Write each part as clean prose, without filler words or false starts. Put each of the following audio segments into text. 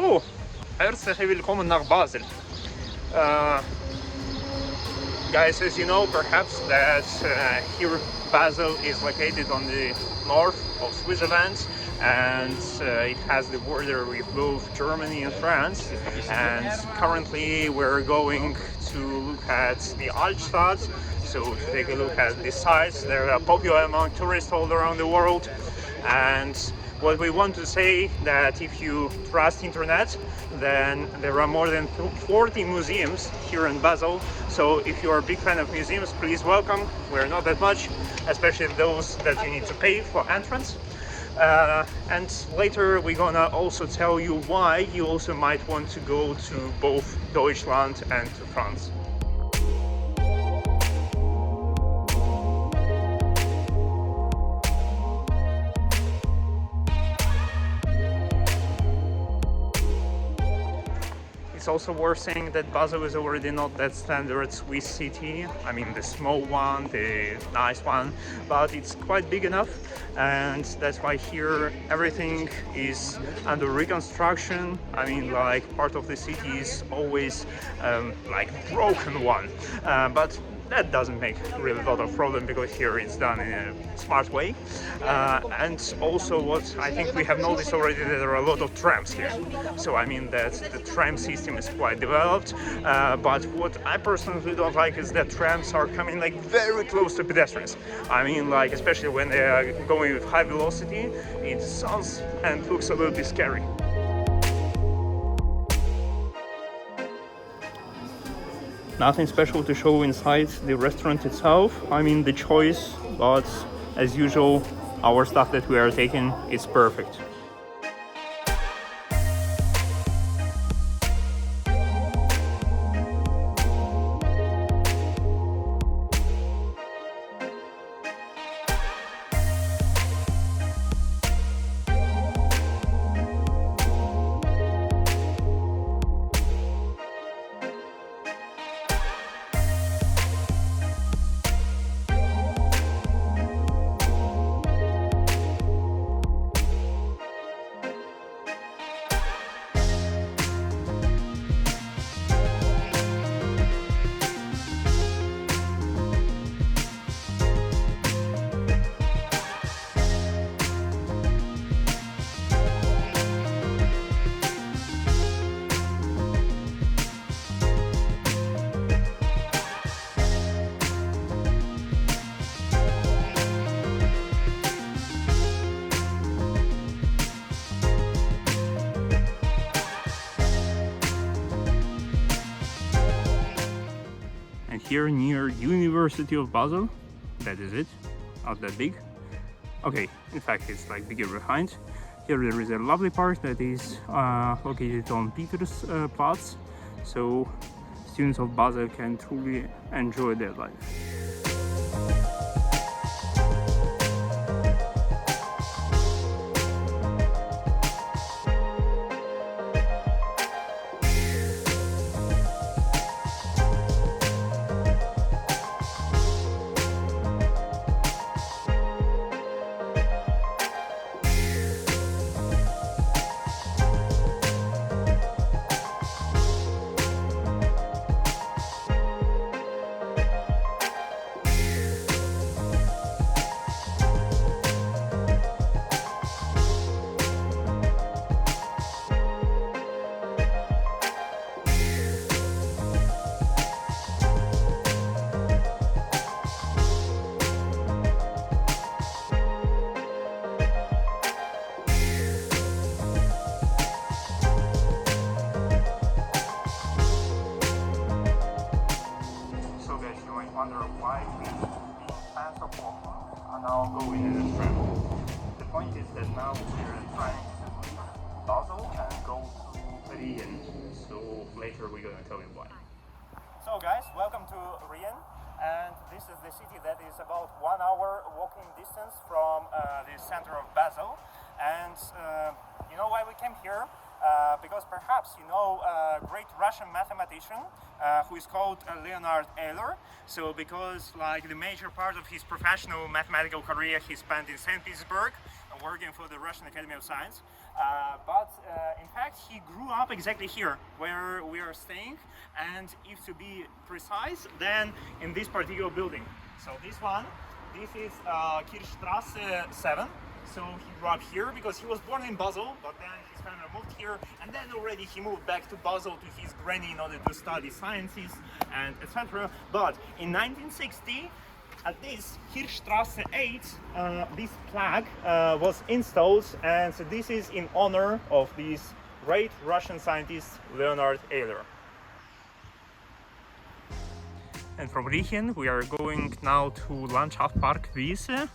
So, herzlich willkommen nach Basel. Uh, Guys, as you know perhaps that here Basel is located on the north of Switzerland, and it has the border with both Germany and France. And currently we're going to look at the Altstadt, so to take a look at the sites. They're popular among tourists all around the world. And what we want to say that if you trust internet, then there are more than 40 museums here in Basel. So if you are a big fan of museums, please welcome. We're not that much, especially those that you need to pay for entrance. And later we're gonna also tell you why you also might want to go to both Deutschland and to France. It's also worth saying that Basel is already not that standard Swiss city. I mean, the small one, the nice one, but it's quite big enough, and that's why here everything is under reconstruction. I mean, like, part of the city is always like broken one, but that doesn't make really a lot of problem because here it's done in a smart way. And also what I think we have noticed already, that there are a lot of trams here. So I mean that the tram system is quite developed, but what I personally don't like is that trams are coming like very close to pedestrians. I mean, like, especially when they are going with high velocity, it sounds and looks a little bit scary. Nothing special to show inside the restaurant itself. I mean, the choice, but as usual, our stuff that we are taking is perfect. Here near University of Basel, that is it, not that big. Okay, in fact it's like bigger behind. Here there is a lovely park that is located on Peter's Platz, so students of Basel can truly enjoy their life. Wonder why we fans of walking are now going in the tram. The point is that now we're trying to leave Basel and go to Rien. So later we're gonna tell you why. So guys, welcome to Rien, and this is the city that is about 1 hour walking distance from the center of Basel. And you know why we came here? Because perhaps you know a great Russian mathematician who is called Leonhard Euler. So because like the major part of his professional mathematical career he spent in St. Petersburg, working for the Russian Academy of Science. But in fact, he grew up exactly here where we are staying, and if to be precise, then in this particular building. So this is Kirchstrasse 7. So he grew up here because he was born in Basel, but then his family moved here, and then already he moved back to Basel to his granny in order to study sciences and etc. But in 1960, at this Kirchstrasse 8, this flag was installed, and so this is in honor of this great Russian scientist Leonard Euler. And from Riechen we are going now to Landschaftspark Wiese,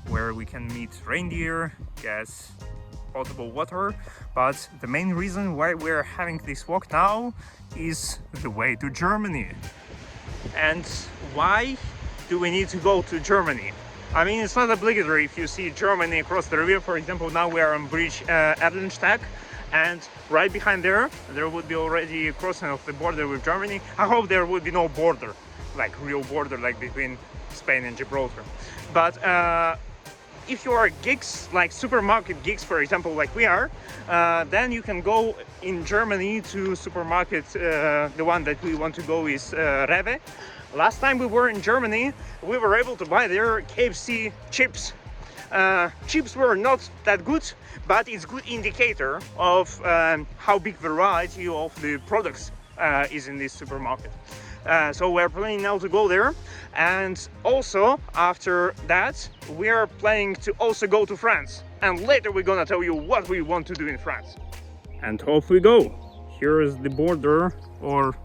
where we can meet reindeer, get potable water. But the main reason why we're having this walk now is the way to Germany. And why do we need to go to Germany? I mean, it's not obligatory if you see Germany across the river. For example, now we are on bridge Basel-Stadt, and right behind there would be already a crossing of the border with Germany. I hope there would be no border, like real border, like between Spain and Gibraltar. But if you are geeks, like supermarket geeks, for example, like we are, then you can go in Germany to supermarket. The one that we want to go is Rewe. Last time we were in Germany, we were able to buy their KFC chips. Chips were not that good, but it's a good indicator of how big variety of the products is in this supermarket. So we're planning now to go there, and also after that we are planning to also go to France, and later we're gonna tell you what we want to do in France. And off we go. Here is the border, or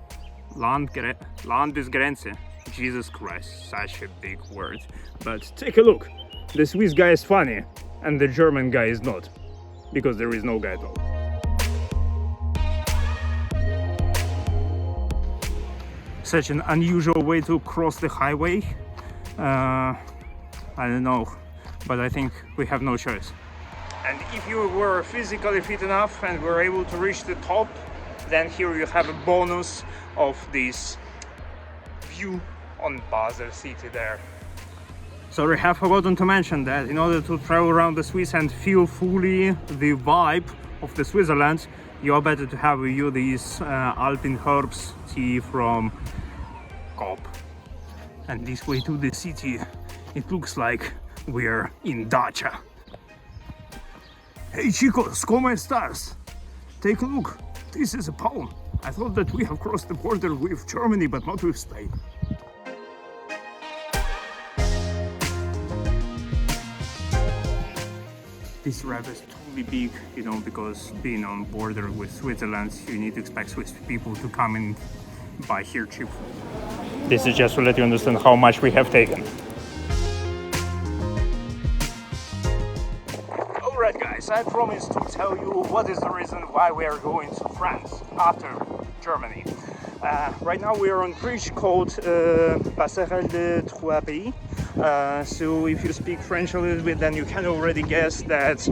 Landesgrenze. Jesus Christ, such a big word. But take a look. The Swiss guy is funny and the German guy is not, because there is no guy at all. Such an unusual way to cross the highway. I don't know, but I think we have no choice. And if you were physically fit enough and were able to reach the top, then here you have a bonus of this view on Basel-City there. Sorry, I have forgotten to mention that in order to travel around the Swiss and feel fully the vibe of the Switzerland, you are better to have with you these Alpine herbs tea from Coop. And this way to the city, it looks like we're in Dacia. Hey chicos, ¿cómo estás? Take a look, this is a palm. I thought that we have crossed the border with Germany, but not with Spain. This river is totally big, you know, because being on border with Switzerland, you need to expect Swiss people to come and buy here cheap food. This is just to let you understand how much we have taken. Alright guys, I promised to tell you what is the reason why we are going to France after Germany. Right now we are on a bridge called Basel-Stadt. So if you speak French a little bit, then you can already guess that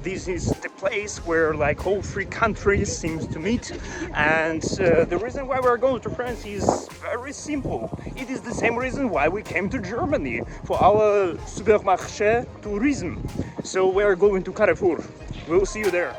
this is the place where like all three countries seems to meet. And the reason why we're going to France is very simple. It is the same reason why we came to Germany, for our supermarché tourism. So we're going to Carrefour. We'll see you there.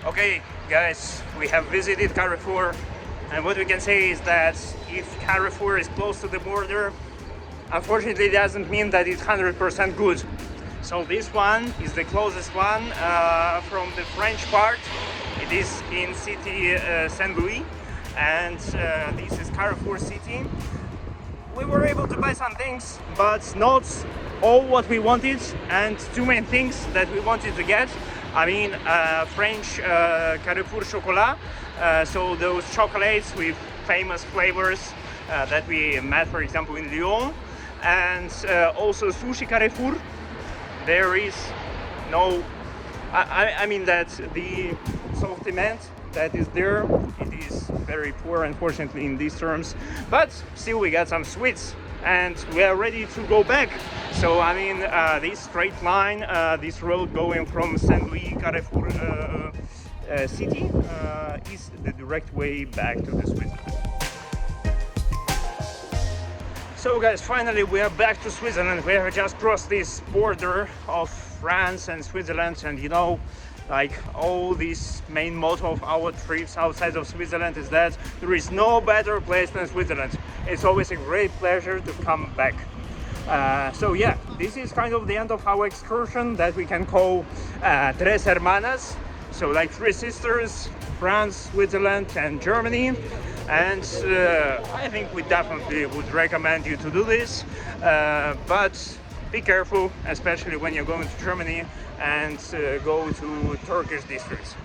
Okay guys, we have visited Carrefour, and what we can say is that if Carrefour is close to the border, unfortunately it doesn't mean that it's 100% good. So this one is the closest one from the French part. It is in city Saint-Louis, and this is Carrefour City. We were able to buy some things, but not all what we wanted, and two main things that we wanted to get. I mean, French Carrefour chocolat, so those chocolates with famous flavors that we met, for example, in Lyon, and also sushi Carrefour. There is no, I mean that the assortment that is there. It is very poor, unfortunately, in these terms, but still we got some sweets and we are ready to go back. So I mean, this straight line, this road going from Saint Louis Carrefour city is the direct way back to the Switzerland. So guys, finally we are back to Switzerland. We have just crossed this border of France and Switzerland, and you know, like all this main motto of our trips outside of Switzerland is that there is no better place than Switzerland. It's always a great pleasure to come back. So yeah, this is kind of the end of our excursion that we can call Tres Hermanas. So like three sisters, France, Switzerland and Germany. And I think we definitely would recommend you to do this, but be careful, especially when you're going to Germany and go to Turkish districts.